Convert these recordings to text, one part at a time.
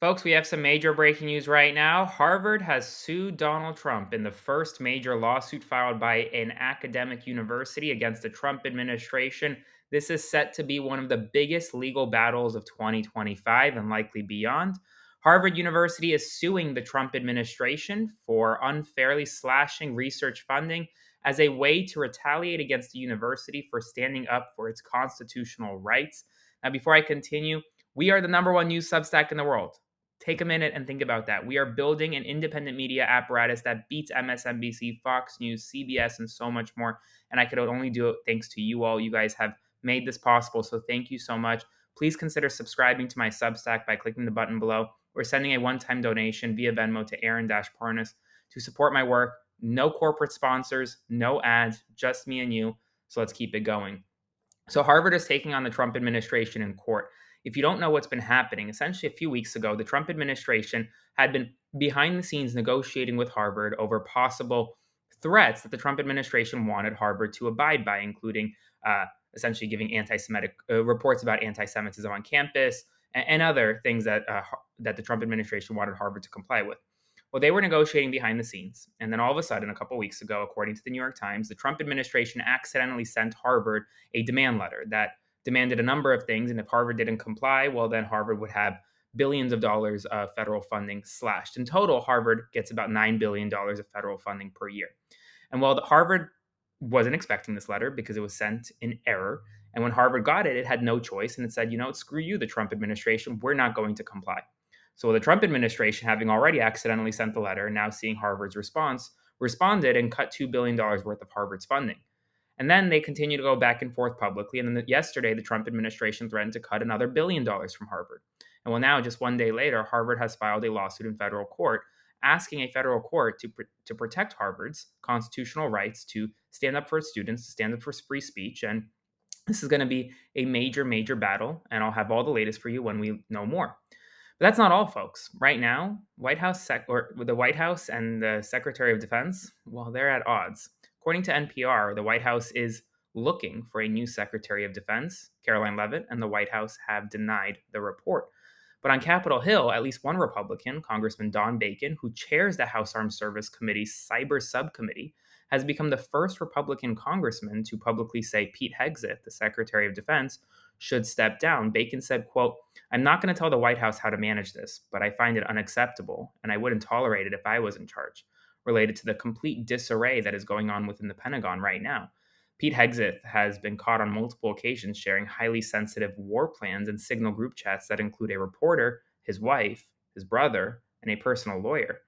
Folks, we have some major breaking news right now. Harvard has sued Donald Trump in the first major lawsuit filed by an academic university against the Trump administration. This is set to be one of the biggest legal battles of 2025 and likely beyond. Harvard University is suing the Trump administration for unfairly slashing research funding as a way to retaliate against the university for standing up for its constitutional rights. Now, before I continue, we are the number one news Substack in the world. Take a minute and think about that. We are building an independent media apparatus that beats MSNBC, Fox News, CBS, and so much more. And I could only do it thanks to you all. You guys have made this possible. So thank you so much. Please consider subscribing to my Substack by clicking the button below or sending a one-time donation via Venmo to Aaron Parnas to support my work. No corporate sponsors, no ads, just me and you. So let's keep it going. So Harvard is taking on the Trump administration in court. If you don't know what's been happening, essentially a few weeks ago, the Trump administration had been behind the scenes negotiating with Harvard over possible threats that the Trump administration wanted Harvard to abide by, including essentially giving anti-Semitic reports about anti-Semitism on campus and other things that the Trump administration wanted Harvard to comply with. Well, they were negotiating behind the scenes. And then all of a sudden, a couple weeks ago, according to the New York Times, the Trump administration accidentally sent Harvard a demand letter that demanded a number of things. And if Harvard didn't comply, well, then Harvard would have billions of dollars of federal funding slashed. In total, Harvard gets about $9 billion of federal funding per year. And while Harvard wasn't expecting this letter because it was sent in error, and when Harvard got it, it had no choice. And it said, screw you, the Trump administration, we're not going to comply. So the Trump administration, having already accidentally sent the letter, and now seeing Harvard's response, responded and cut $2 billion worth of Harvard's funding. And then they continue to go back and forth publicly. And then yesterday, the Trump administration threatened to cut another $1 billion from Harvard. And well, now, just one day later, Harvard has filed a lawsuit in federal court asking a federal court to protect Harvard's constitutional rights to stand up for its students, to stand up for free speech. And this is going to be a major, major battle. And I'll have all the latest for you when we know more. But that's not all, folks. Right now, the White House and the Secretary of Defense, well, they're at odds. According to NPR, the White House is looking for a new Secretary of Defense, Caroline Leavitt, and the White House have denied the report. But on Capitol Hill, at least one Republican, Congressman Don Bacon, who chairs the House Armed Service Committee's Cyber Subcommittee, has become the first Republican congressman to publicly say Pete Hegseth, the Secretary of Defense, should step down. Bacon said, quote, "I'm not going to tell the White House how to manage this, but I find it unacceptable, and I wouldn't tolerate it if I was in charge," related to the complete disarray that is going on within the Pentagon right now. Pete Hegseth has been caught on multiple occasions sharing highly sensitive war plans and signal group chats that include a reporter, his wife, his brother, and a personal lawyer.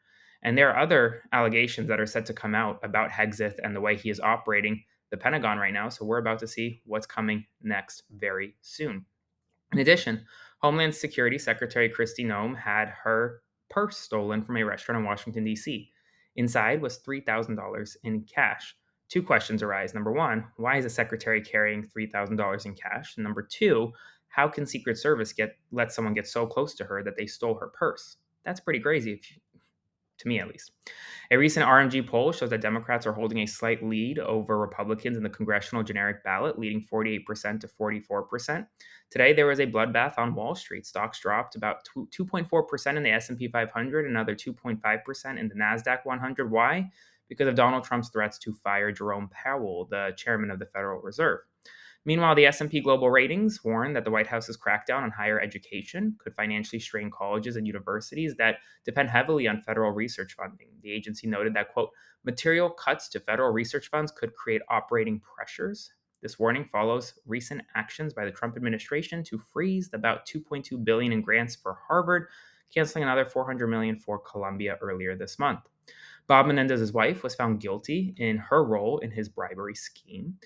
And there are other allegations that are set to come out about Hegseth and the way he is operating the Pentagon right now. So we're about to see what's coming next very soon. In addition, Homeland Security Secretary Kristi Noem had her purse stolen from a restaurant in Washington, D.C. Inside was $3,000 in cash. Two questions arise. Number one, why is the secretary carrying $3,000 in cash? And number two, how can Secret Service let someone get so close to her that they stole her purse? That's pretty crazy, to me at least. A recent RMG poll shows that Democrats are holding a slight lead over Republicans in the congressional generic ballot, leading 48% to 44%. Today, there was a bloodbath on Wall Street. Stocks dropped about 2.4% in the S&P 500, another 2.5% in the NASDAQ 100. Why? Because of Donald Trump's threats to fire Jerome Powell, the chairman of the Federal Reserve. Meanwhile, the S&P Global Ratings warned that the White House's crackdown on higher education could financially strain colleges and universities that depend heavily on federal research funding. The agency noted that, quote, "material cuts to federal research funds could create operating pressures." This warning follows recent actions by the Trump administration to freeze about $2.2 billion in grants for Harvard, canceling another $400 million for Columbia earlier this month. Bob Menendez's wife was found guilty in her role in his bribery scheme.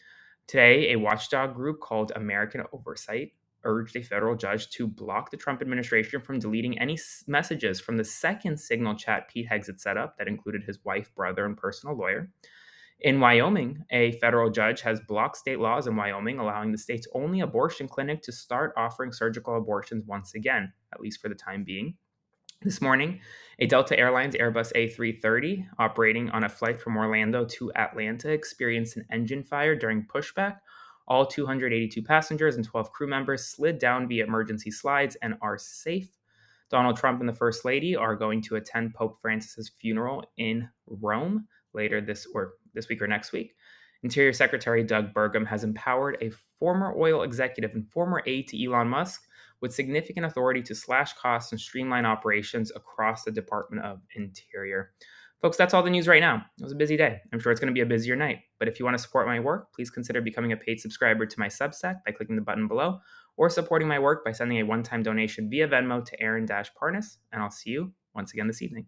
Today, a watchdog group called American Oversight urged a federal judge to block the Trump administration from deleting any messages from the second Signal chat Pete Hegseth set up that included his wife, brother, and personal lawyer. In Wyoming, a federal judge has blocked state laws in Wyoming, allowing the state's only abortion clinic to start offering surgical abortions once again, at least for the time being. This morning, a Delta Airlines Airbus A330 operating on a flight from Orlando to Atlanta experienced an engine fire during pushback. All 282 passengers and 12 crew members slid down via emergency slides and are safe. Donald Trump and the First Lady are going to attend Pope Francis's funeral in Rome later this week or next week. Interior Secretary Doug Burgum has empowered a former oil executive and former aide to Elon Musk with significant authority to slash costs and streamline operations across the Department of Interior. Folks, that's all the news right now. It was a busy day. I'm sure it's going to be a busier night. But if you want to support my work, please consider becoming a paid subscriber to my Substack by clicking the button below, or supporting my work by sending a one-time donation via Venmo to Aaron Parnas. And I'll see you once again this evening.